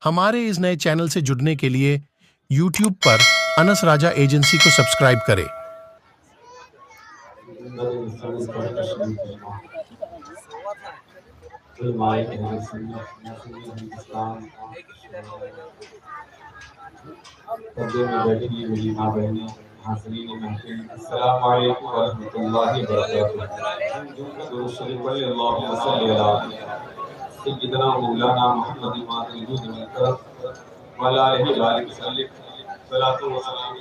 हमारे इस नए चैनल से जुड़ने के लिए YouTube पर अनस राजा एजेंसी को सब्सक्राइब करें। पर्दे में बैठी मेरी माँ बहनें, हाज़रीन महफिल, अस्सलाम वालेकुम व रहमतुल्लाहि व बरकातुहू। दुरूद शरीफ पढ़िए, अल्लाहुम्मा सल्लि अला सय्यिदिना मौलाना मुहम्मद इमामुल वजूद वल करम व अला आलिहि व सल्लिम सलातो व सलाम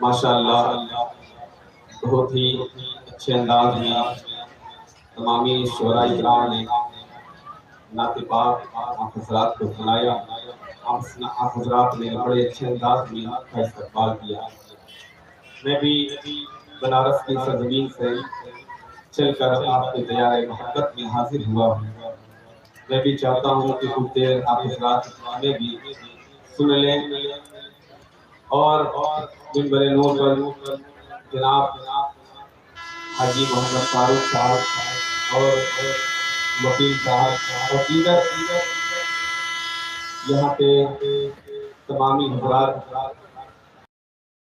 माशाअल्लाह बहुत ही अच्छे अंदाज में तमामी शुरा इकराम ने नाते पाक आप हज़रात को सुनाया। आप हज़रात ने बड़े अच्छे अंदाज में आपका इस्तकबाल किया। मैं भी बनारस की सरज़मीन से चलकर आपके दयारे मोहब्बत में हाजिर हुआ हूँ। मैं भी चाहता हूँ कि कुछ देर आप हज़रात हमें भी सुन लें और मिंबर नूर पर जनाब हाजी मोहम्मद फारूक साहब और वकील साहब और दीगर यहाँ पे तमामी हज़रात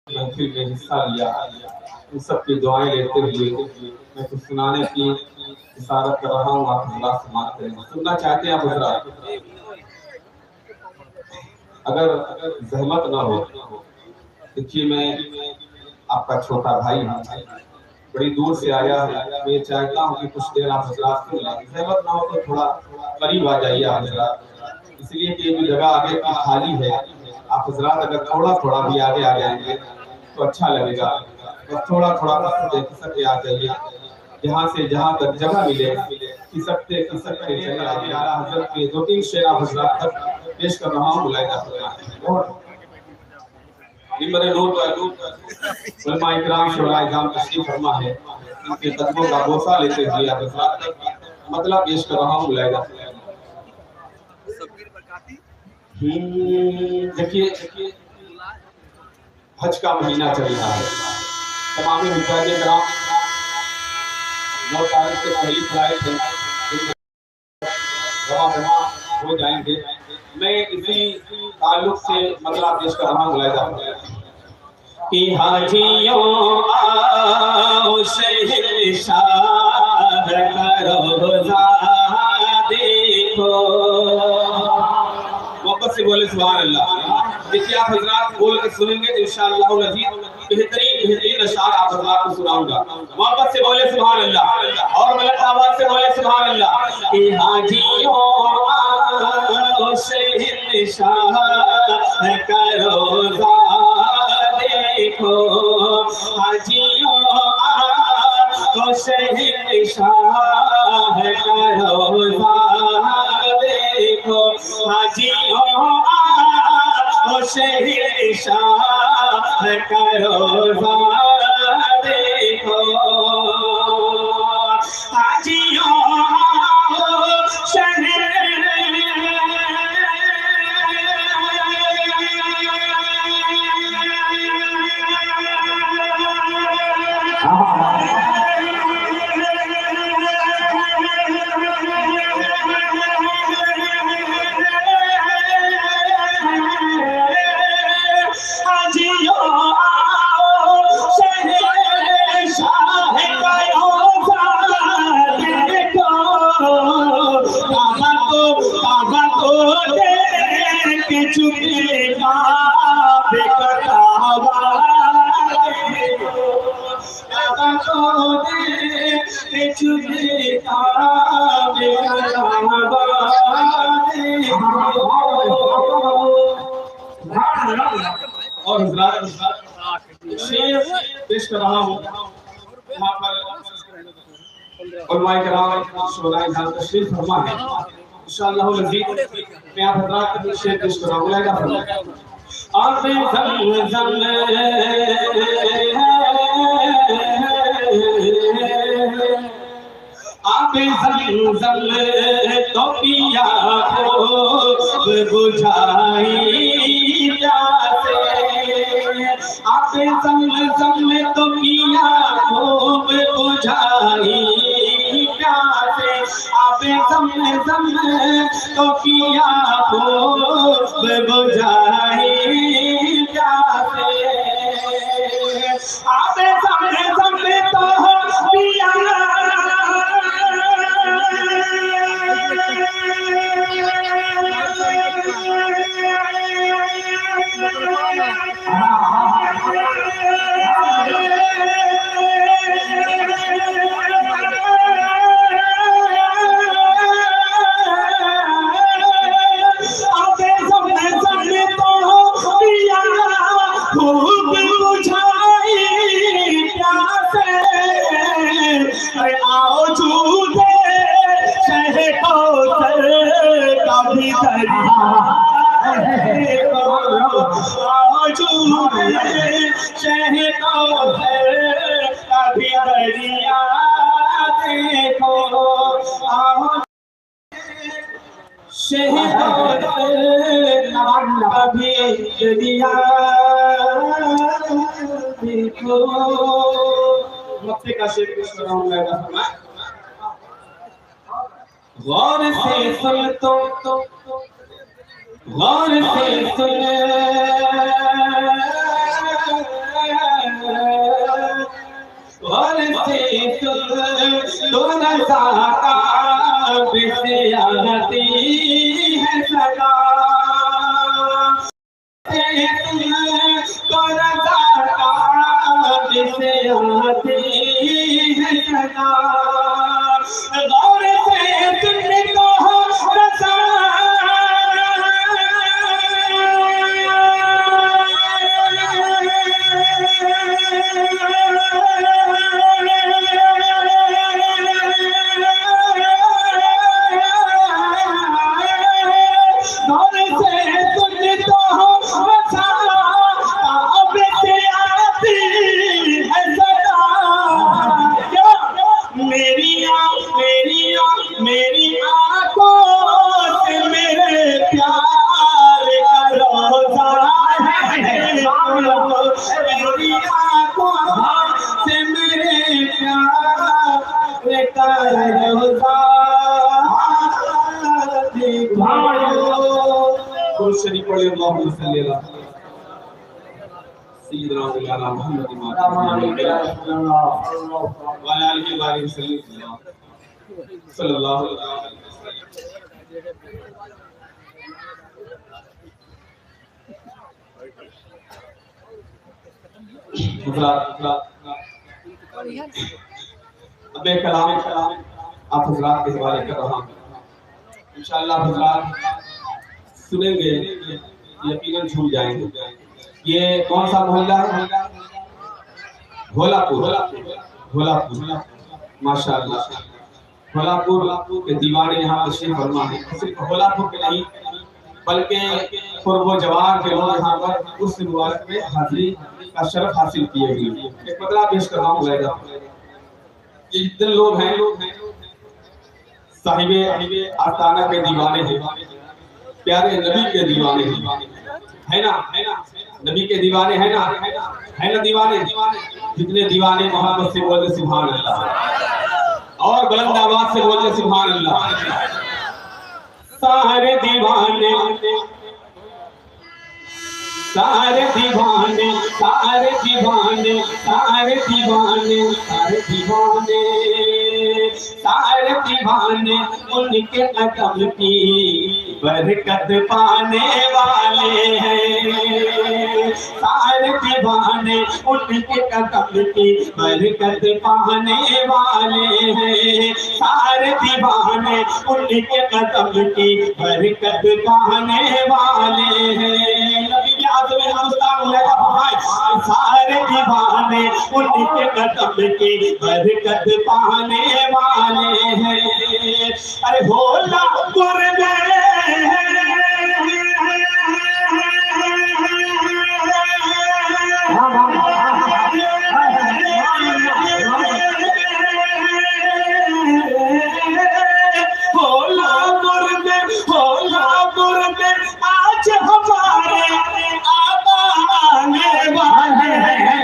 महफिल में हिस्सा लिया, उन सब की दुआएं लेते हुए मैं कुछ सुनाने की इशारत कर रहा हूँ। आप हज़रात समाअत करें। सुनना चाहते हैं आप हज़रात? अगर जहमत ना हो, देखिए मैं आपका छोटा भाई हूँ, बड़ी दूर से आया है। मैं चाहता हूँ कि कुछ देर आप हज़रात सुन लें। जहमत ना हो तो थोड़ा करीब आ जाइए आप हज़रात, इसलिए कि जो जगह आगे की खाली है, आप हज़रात अगर थोड़ा थोड़ा भी आगे आ जाएंगे तो अच्छा लगेगा। बस थोड़ा थोड़ा खिसकते आ जाइए, जहाँ से जहाँ तक जगह मिले खिसकते चले आगे। आला हज़रत के 2-3 शेर आप हज़रात तक पेश कर रहा हूँ। मुलाहिज़ा फरमाएं। मिंबर नूर पर उलमा इकराम शुरा इज़ाम तशरीफ फरमा है, इनके कदमों का बोसा लेते हुए आप हज़रात तक मतलब पेश कर रहा हूँ। मुलाहिज़ा देखिए हज का महीना चल रहा है। तमामी हुज्जाज किराम 9 तारीख से पहली फ्लाइट है, रवा हो जाएंगे। मैं इसी ताल्लुक से मतलब पेश कर रहा हूँ। मुलाहिज़ा कि हाजियों आओ शहंशाह का रोज़ा देखो। मोहब्बत से बोले सुभान अल्लाह। देखिए आप हज़रात बोल के सुनेंगे तो इंशाअल्लाह बेहतरीन अशआर आप हज़रात को सुनाऊंगा। मोहब्बत से बोले सुभान अल्लाह और बुलंद आवाज से बोले सुभान अल्लाह। कि हाजियों आओ शहंशाह का रोज़ा देखो, हाजियों आओ शहंशाह का रोज़ा देखो, हाजियों आओ शहंशाह का रोज़ा देखो, हाजियों आओ और शेर पेश कर रहा हूँ। वहाँ पर उलमा इकराम शुरा इज़ाम तशरीफ फरमा है। इंशाअल्लाह अज़ीज़ मैं आप हज़रात के शेर पेश कर रहा हूँ। मुलाहिज़ा फरमाएं। आबे ज़मज़म आबे ज़मज़म तो पिया खूब बुझाई प्यासे, आबे आबे ज़मज़म तो किया खूब बुझाई प्यासे, आबे ज़मज़म तो किया खूब बुझाई प्यासे, आबे ज़मज़म तो पिया गौर से सुन तो गौर से सुन, गौर से सुन तो नज़ारा से आती है सदा, तो नज़ारा से आती है सदा, गौर से सुन तो रज़ा शरीफ पढ़े अल्लाहुम्मा सल्ली अला सय्यिदना मौलाना मुहम्मद व अला आलिहि व सल्लल्लाहु अलैहि अब एक कलाम आप हज़रात के हवाले कर रहा हूँ, इंशाअल्लाह हज़रात सुनेंगे यकीनन झूम जाएंगे। ये कौन सा मोहल्ला है? भोलापुर, भोलापुर माशाअल्लाह। भोलापुर के दीवाने यहाँ तशरीफ फरमा है। सिर्फ भोलापुर के नहीं बल्कि पूर्व जवार के लोग यहाँ पर उस मुबारक में हाजिरी का शरफ हासिल किए हुए। एक बदला पेश कर रहा हूँ। ये जितने लोग हैं साहिबे आस्ताना के दीवाने हैं, प्यारे नबी के दीवाने है ना, नबी के दीवाने है ना दीवाने। जितने दीवाने मोहम्मद से बोलते सुभान अल्लाह, और बुलंद आवाज से बोलते सुभान अल्लाह। सारे दीवाने सारे दीवाने सारे दीवाने सारे दीवाने सारे दीवाने सारे दीवाने उनके कदम की बरकत पाने वाले हैं। सारे दीवाने उनके कदम की बरकत पाने वाले हैं। सारे दीवाने उनके कदम की बरकत पाने वाले हैं। सारे दीवाने उनके कदम की बरकत पाने वाले हैं। अरे भोला भोलापुर में आज हमारे आने वाले हैं।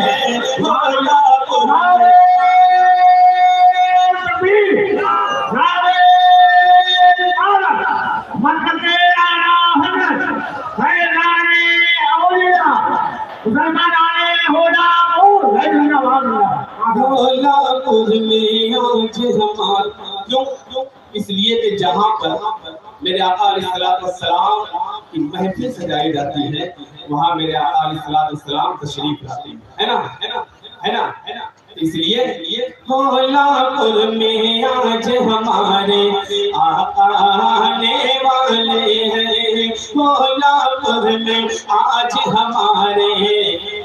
आज हमार क्यों क्यों इसलिए कि जहाँ पर मेरे आका अलैहिस्सलाम की महफिल सजाई जाती है वहाँ मेरे आका अलैहिस्सलाम तशरीफ लाते है ना है ना है ना है ना इसलिए होलापुर में आज हमारे आका आने वाले हैं होलापुर में आज हमारे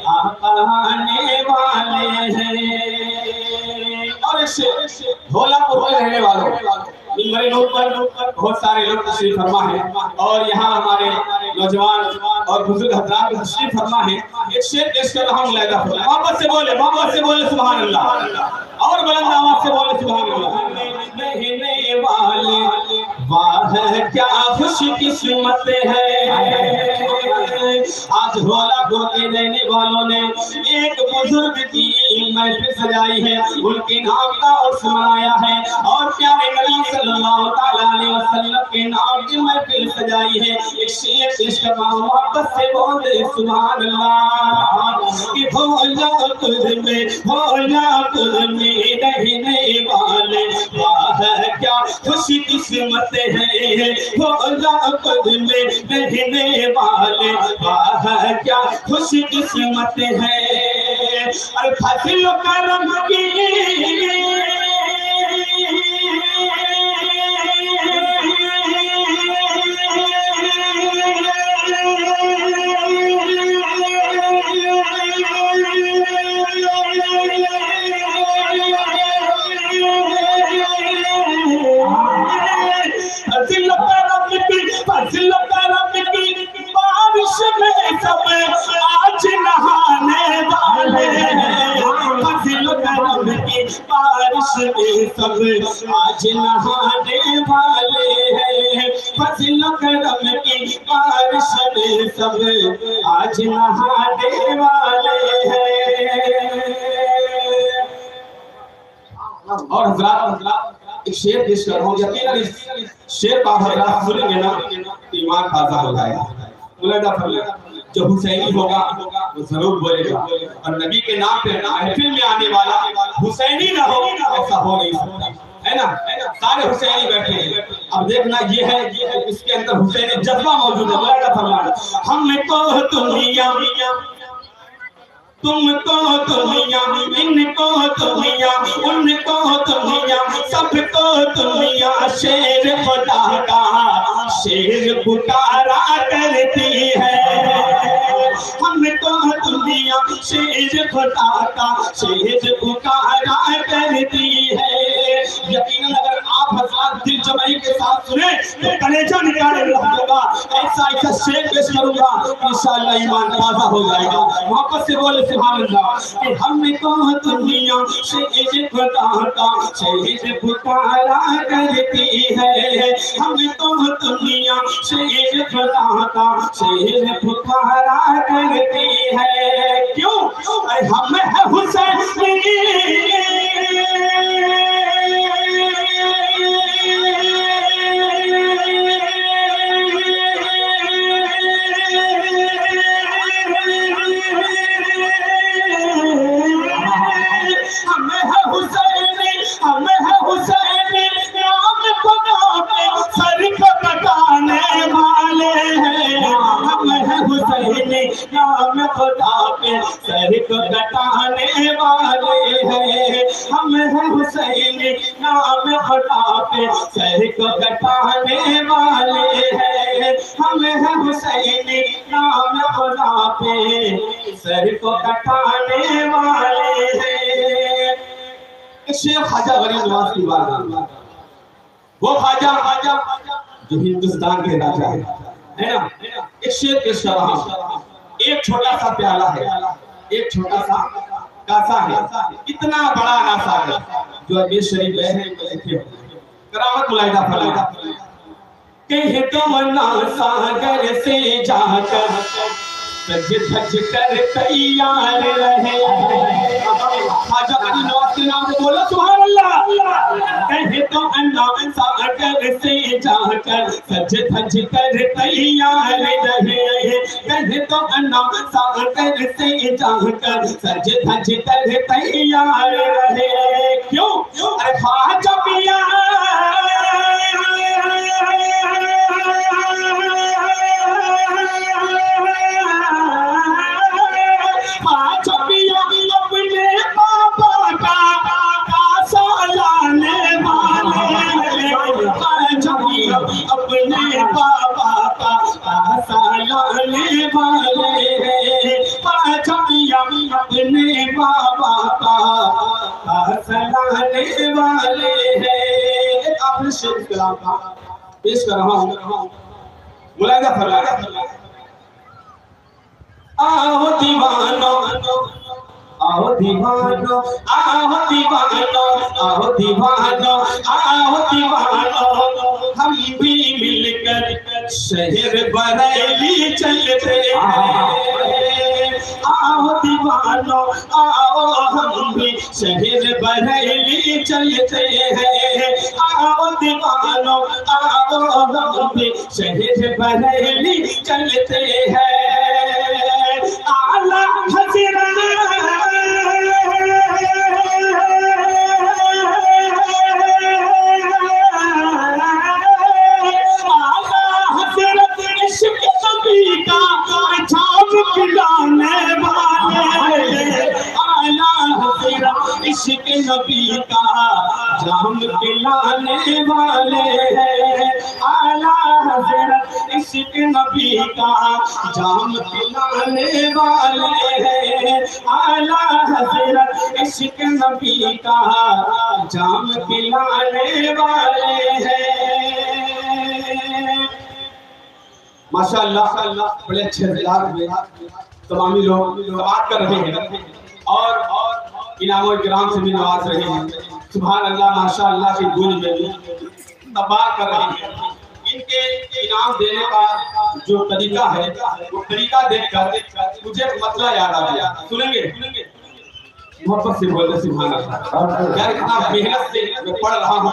आका आने वाले हैं। और होलापुर में रहने वालों मिंबर नूर पर बहुत सारे लोग तशरीफ फरमा है और यहाँ हमारे नौजवान और बुजुर्ग हजरात तशरीफ फरमा है। एक शेर पेश कर रहा हूँ मुलाहिदा फरमा मोहब्बत से बोले सुभान अल्लाह और बुलंद आवाज से बोले सुभान अल्लाह। रहने वाले वाह क्या खुशकिस्मत है आज होलापुर के रहने वालों ने एक बुजुर्ग की महफिल सजाई है उनके नाम का और सुनाया है और प्यारे नबी सल्लल्लाहु अलैहि वसल्लम के नाम की महफिल सजाई है। एक शेर पेश कर रहा हूं मोहब्बत से बोले सुभान अल्लाह कि होलापुर में रहने वाले वाह क्या खुशी किस्मत है होलापुर में रहने वाले वाह क्या खुशी किस्मत है। अरे फसिल करम की बारिश में सब आज नहाने वाले हैं फसिल करम की बारिश में सब आज नहाने वाले हैं फसिल करम की बारिश में सब आज नहाने वाले हैं। और हजरात एक शेर पेश कर रहा हूँ यकीनन इस शेर का हजरात सुनेंगे ना ईमान ताजा हो जाएगा। मुलाहिदा फरमाइए जो हुसैनी होगा वो जरूर बोलेगा और नबी के नाम पे महफिल में आने वाला हुसैनी ना हो ऐसा हो नहीं सकता है ना सारे हुसैनी बैठे हैं। अब देखना ये है इसके अंदर हुसैनी जज्बा मौजूद है। मुलाहिदा फरमाइए हमको दुनिया तुमको दुनिया इनको दुनिया उनको दुनिया सबको दुनिया शेर खुदा का शेर पुकारा करती है हमको दुनिया शेर खुदा का शेर पुकारा करती है। यकीनन अगर आप हजरात दिल जमाई के साथ सुने तो कलेजा निकाले रहूंगा ऐसा शेर पेश करूंगा इंशाअल्लाह ईमान ताजा हो जाएगा। वापस से बोले सुभान अल्लाह कि हमको दुनिया शेर खुदा का शेर पुकारा करती है हमको दुनिया शेर खुदा का शेर पुकारा करती है। क्यों हम है हुसैनी नाम खुदा पे सर को कटाने वाले हैं हम हैं हुसैनी नाम खुदा पे सर को कटाने वाले हैं हम हैं हुसैनी नाम खुदा पे सर को कटाने वाले हैं। शेख ख्वाजा गरीब नवाज की बात वो ख्वाजा जो हिंदुस्तान के राजा है ना एक शेर पेश कर रहा हूं। एक छोटा सा प्याला है एक छोटा सा कासा है इतना बड़ा नासा है जो अमीर शरीफ है करामत मुलाहिदा फरमाइए कहीं तो ना सागर से जाकर सज धज कर तैयार रहे ख्वाजा गरीब नवाज के नाम से बोलो सुभान अल्लाह। कहीं तो अन्ना सागर से जाकर सज धज कर तैयार रहे, कहे तो अन्ना सागर से जाकर सज धज कर तैयार रहे। क्यों? अरे ख्वाजा पिया अपने पापा का सालाने वाले, अपने पापा का सालाने वाले, अपने बाबा का सालाने वाले हैं। आपने शेर कलाम का पेश कर रहा हूँ, मुलायदा फरमाइए। आओ दीवानो, आओ दीवानो, आओ दीवानो, आओ दीवानो, आओ दीवानो, हम भी मिलकर शहर बरेली चलते हैं। आओ दीवानो, आओ हम भी शहर बरेली चलते हैं। आओ दीवानो, आओ हम भी शहर बरेली चलते हैं। आला हज़रत इश्क़ नबी का जाम पिलाने वाले हैं। आला हज़रत इश्क़ नबी का जाम पिलाने वाले हैं। आला हज़रत इश्क़ नबी का जाम पिलाने वाले हैं। माशाअल्लाह, बड़े अच्छे अंदाज़ में तमामी लोग बात कर रहे हैं और इनाम इकराम से भी नवाज रहे हैं। सुभान अल्लाह, माशाअल्लाह की गूंज में तबार कर रहे हैं। इनके इनाम देने का जो तरीका है, वो तरीका देखकर मुझे मसला याद आ गया। सुनेंगे? मोहब्बत से बोलते सुभान अल्लाह। यार इतना मेहनत से मैं पढ़ रहा हूँ,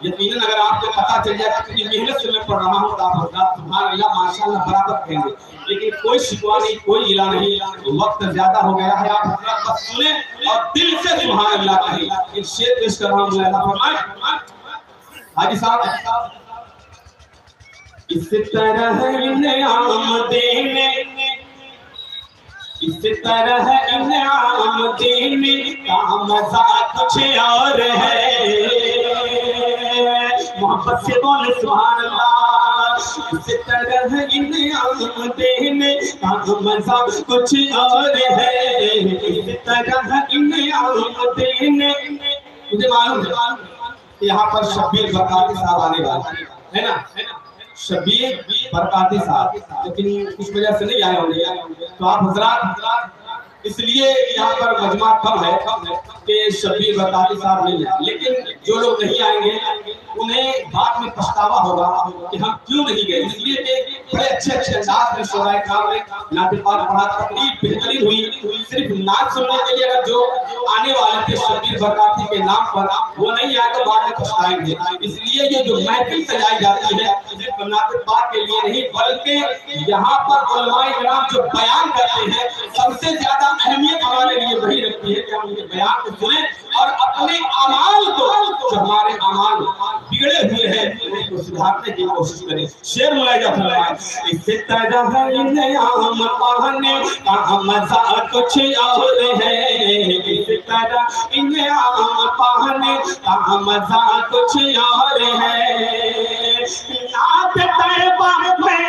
यकीनन अगर आपको पता चल जाए कितनी मेहनत से मैं पढ़ रहा हूँ तो आप सुभान अल्लाह माशाअल्लाह बराबर कहेंगे। लेकिन कोई शिकवा नहीं, कोई गिला नहीं, वक्त ज्यादा हो गया है। आप बस सुने और दिल से सुभान अल्लाह कहें। एक शेर पेश कर रहा हूँ हाजी साहब। इस तरह इनाम देने, इस तरह इनाम देने का मजा कुछ और है। मोहब्बत से बोल सुभान अल्लाह। इस तरह इनाम देने का मजा कुछ और है। इस तरह इनाम देने, मुझे मालूम है यहाँ पर शब्बीर बरकाती साहब आने वाले है ना, शब्बीर बरकाती साहब, लेकिन कुछ वजह से नहीं आए होंगे। तो आप हजरात इसलिए यहाँ पर मजमा कम है कि शब्बीर बरकाती साहब नहीं है। लेकिन जो लोग नहीं आएंगे उन्हें बाद में पछतावा होगा कि हम क्यों नहीं गए। इसलिए कि बड़े अच्छे अंदाज में शोराए काम में नात पाक पढ़ा, तकरीर बेहतरीन हुई। सिर्फ नात सुनने के लिए अगर जो आने वाले थे शब्बीर बरकाती के नाम पर, वो नहीं आए तो बाद में पछताएंगे। इसलिए ये जो महफिल सजाई जाती है सिर्फ नात पाक के लिए नहीं, बल्कि यहाँ पर उलमाए किराम जो बयान करते हैं सबसे ज्यादा अहमियत हमारे लिए वही रखती है कि हम ये बयान को सुने और अपने अमाल को, जो हमारे अमाल बिगड़े हुए हैं, उनको सुधारने की कोशिश करें। शेर मुलायजा फरमाएं। इस तरह इनाम पाने का मजा कुछ और है। इस तरह इनाम पाने का मजा कुछ और है। नात तैबा में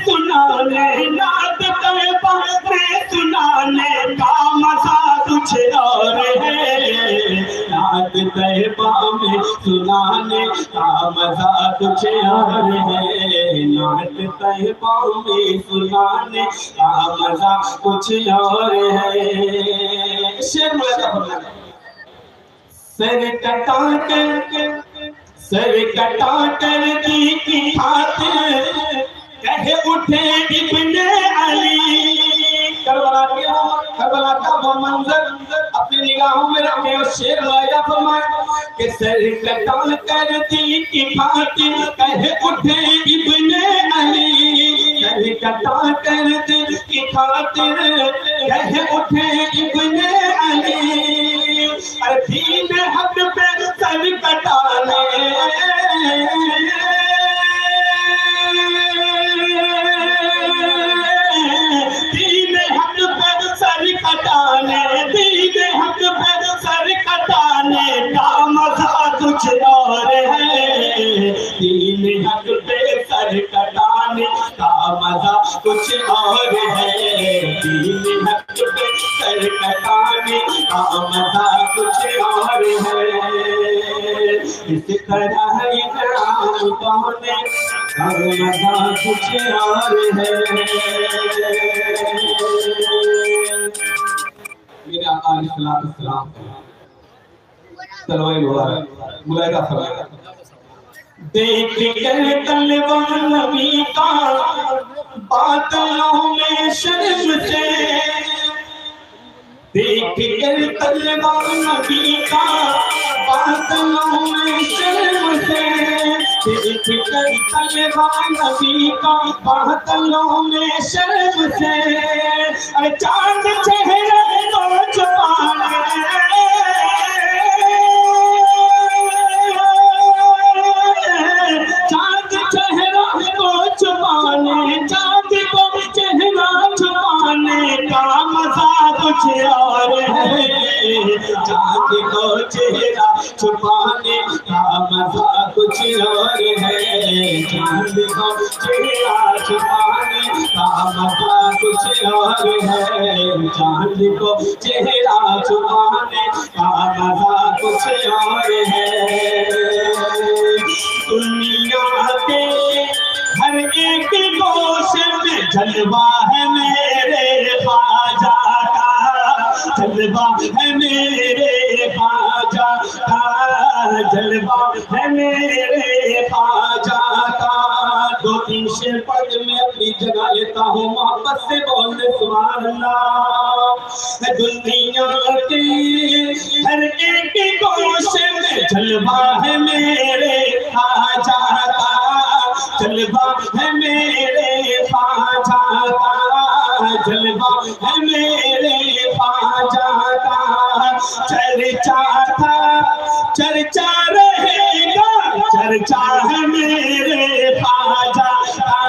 सुनाने, नात तैबा में सुनाने का मजा कुछ और है। नात तैबा में सुनाने का मजा कुछ और है। नात तैबा में सुनाने का मजा कुछ और है। शेर मुलाजा फरमाया, सर कटा कर दी की खातिर कहे उठे इब्ने अली। करबला का वो मंजर अपनी निगाहों में रखे और शेर मुलाजा फरमाया कि सर कटा कर दी की खातिर कहे उठे इब्ने अली। सर कटा कर दी की खातिर कहे उठे इब्ने अली। अरे दीन हक पे सर कटाने दीन हक पे सर कटाने, दीन हक पे सर कटाने का मजा कुछ और है। दीन हक पे सर कटाने का मजा कुछ और है। दीन हक पे सर कटाने का मजा कुछ और है। इस तरह इनाम पाने का मजा कुछ और है। मेरे आका अलैहिस्सलाम तलवार मुबारक मुलाहिदा फरमाया, देख कर तलवा नबी का बादलों में शर्म से, देख कर तलवा नबी का बादलों में शर्म से, देख कर तलवा नबी का बादलों में शर्म से। अरे चांद चेहरे को छुपाने, चांद चेहरा को छुपाने, चांद को चेहरा छुपाने का मजा कुछ और है। चांद को चेहरा छुपाने का मजा कुछ और है। चांद को चेहरा छुपाने का मजा कुछ और है। चांद को चेहरा छुपाने का मजा कुछ और है। दुनिया के हर एक गोशे में जलवा है मेरे ख्वाजा का, जलवा है मेरे ख्वाजा का, जलवा है मेरे ख्वाजा का। दो तीन शेर पद में अपनी जगह लेता हूँ, मोहब्बत से बोलने सुभान अल्लाह। दुनिया के हर एक गोशे में जलवा है मेरे ख्वाजा का, जलवा है मेरे ख्वाजा का, जलवा है मेरे ख्वाजा का। चर्चा था चर्चा रहेगा, चर्चा है मेरे ख्वाजा का,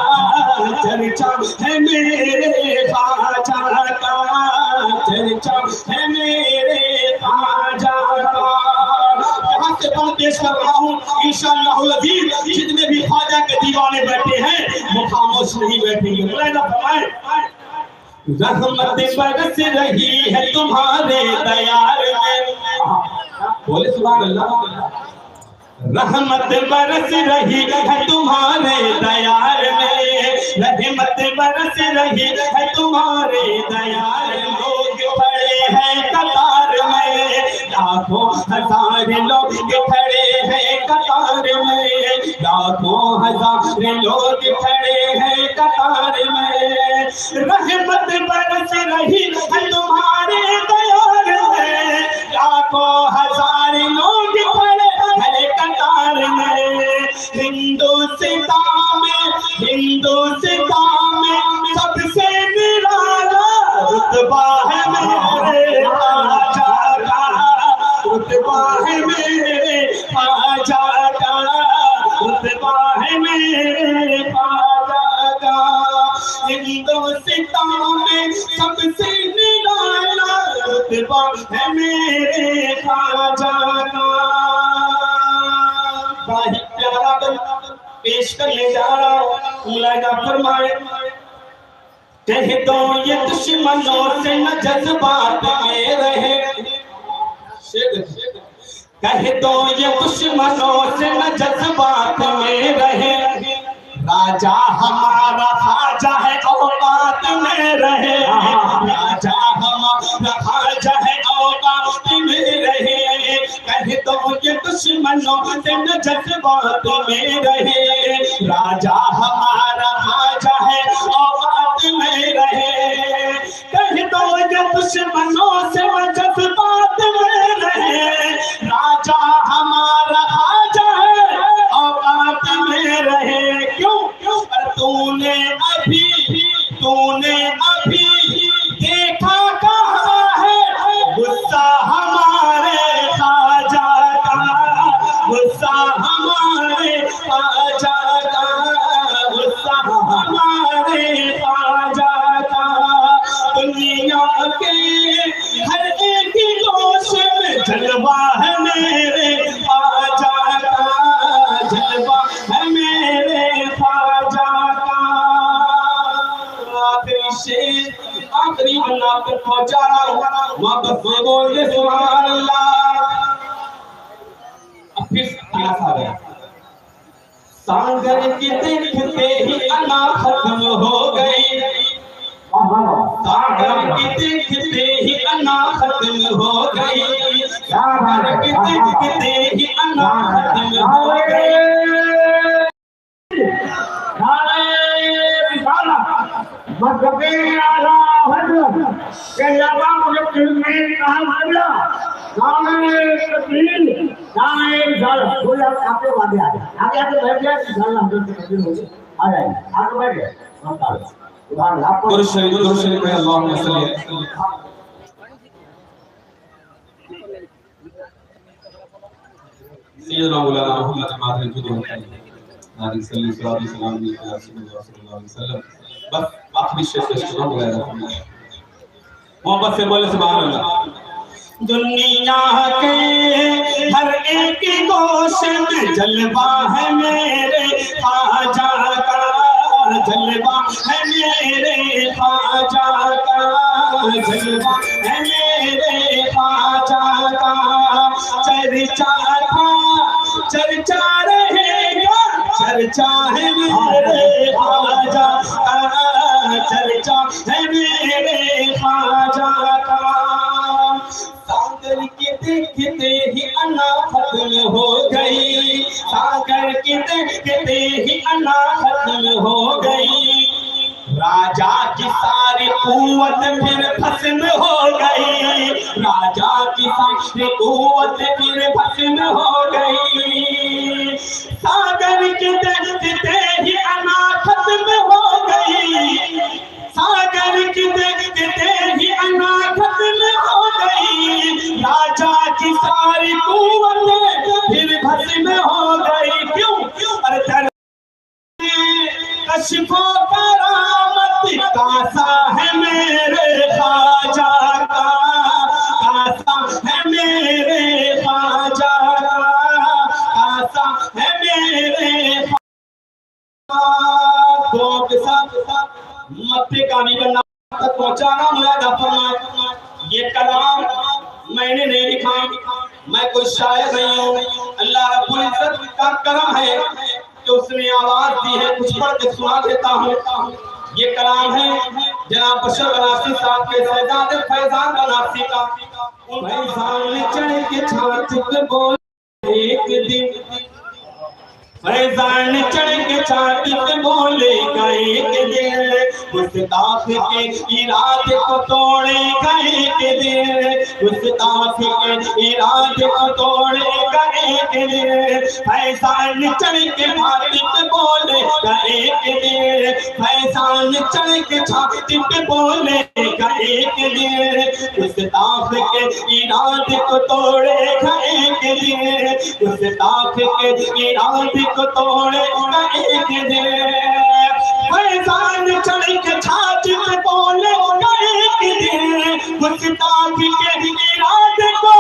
चर्चा है मेरे ख्वाजा का, चर्चा है मेरे ख्वाजा का। यहाँ से बात पेश कर रहा हूँ, इंशाअल्लाह अज़ीज़ जितने भी ख्वाजा के दीवाने बैठे हैं वो खामोश नहीं बैठेंगे। रहमत बरस रही है तुम्हारे दयार में, बोले सुभान अल्लाह। रहमत बरस रही है तुम्हारे दयार में, रहमत बरस रही है तुम्हारे दयार में। लोग खड़े हैं कतार में, लाखों हजार लोग खड़े हैं कतार में, लाखों हजार लोग खड़े हैं कतार में। रहमत बरस रही है तुम्हारे दयार में, लाखों हजार लोग खड़े हैं कतार में। हिंदुस्तान में सबसे निराला रुतबा है मेरे ख्वाजा का, रुतबा है मेरे ख्वाजा का, रुतबा है मेरे ख्वाजा का। हिंदुस्तान में सबसे निराला रुतबा है मेरे ख्वाजा का। प्यारा पेश करने जा रहा हूँ, मुलाहिदा फरमाए, कह दो ये दुश्मनों से न जज्बात में रहे, कह दो ये दुश्मनों से न जज्बात में रहे। राजा हमारा ख्वाजा है औकात में रहे, राजा हमारा खाजा है औकात में रहे, कह दो ये दुश्मनों से न जज्बात में रहे, राजा हमारा खाजा है औकात में रहे, कह दो ये दुश्मनों से न जज्बात में रहे, राजा हमारा खाजा है औकात में रहे। क्यों? तूने अभी देखा कहाँ है गुस्सा हमारे खाजा का, गुस्सा हमारे खाजा का, गुस्सा हमारे खाजा का। दुनिया के हर एक गोश में जलवा है मेरे खाजा का, जलवा है मेरे खाजा का। आखिरी बना कर पहुंचा रहा हूँ, वापस में बोल दे सुभान अल्लाह। अब फिर क्लास आ गया। सागर की देखते ही अना खत्म हो गई, सागर की देखते ही अना खत्म हो गई, सागर की देखते ही अना खत्म हो गई। बस आखिरी शेर मोहब्बत से बोले सुभान अल्लाह। दुनिया के हर एक गोश में जलवा है मेरे खाजा का, जलवा है मेरे खाजा का, जलवा है मेरे खाजा का। चर्चा रहेगा, चर्चा है मेरे खाजा का, चर्चा है मेरे खाजा का। सागर की देखते ही अना खत्म हो गई, सागर की देखते ही अना खत्म हो गई, राजा की सारी कुव्वत फिर भस्म हो गई, राजा की सारी कुव्वत फिर भस्म हो गई। सागर की देखते ही अना खत्म हो गई, सागर की देखते ही अना खत्म हो गई, राजा की सारी कुव्वत फिर भस्म हो गई। क्यों? अरे कशिफो करामत कासा है मेरे खाजा का, कासा है मेरे खाजा का, कासा है मेरे दुआओं के साथ मत्थे कानी करना तक पहुंचाना मुरादा फरमाए। ये कलाम मैंने नहीं लिखा, मैं कोई शायर नहीं हूँ, अल्लाह रब्बुल इज्जत का करम है कि उसने आवाज दी है, कुछ पढ़ के सुना देता हूँ। ये कलाम है जनाब बशर बनारसी साहब के शहजादे फैजान बनारसी का। फैजान चढ़ के छाती पे बोल एक दिन, फैजान चढ़ के छाती पे बोलेगा एक दिन, गुस्ताख के इरादे को तोड़ेगा एक दिन, गुस्ताख के इरादे को तोड़ेगा एक दिन। फैजान चढ़ के छाती पे बोलेगा एक दिन, फैजान चढ़ के छाती पे बोलेगा एक दिन, गुस्ताख के इरादे को तोड़ेगा एक दिन, गुस्ताख के इरादे को तोड़ेगा एक दिन। फैजान चढ़ के छाती पे बोलेगा एक दिन, गुस्ताख के इरादे को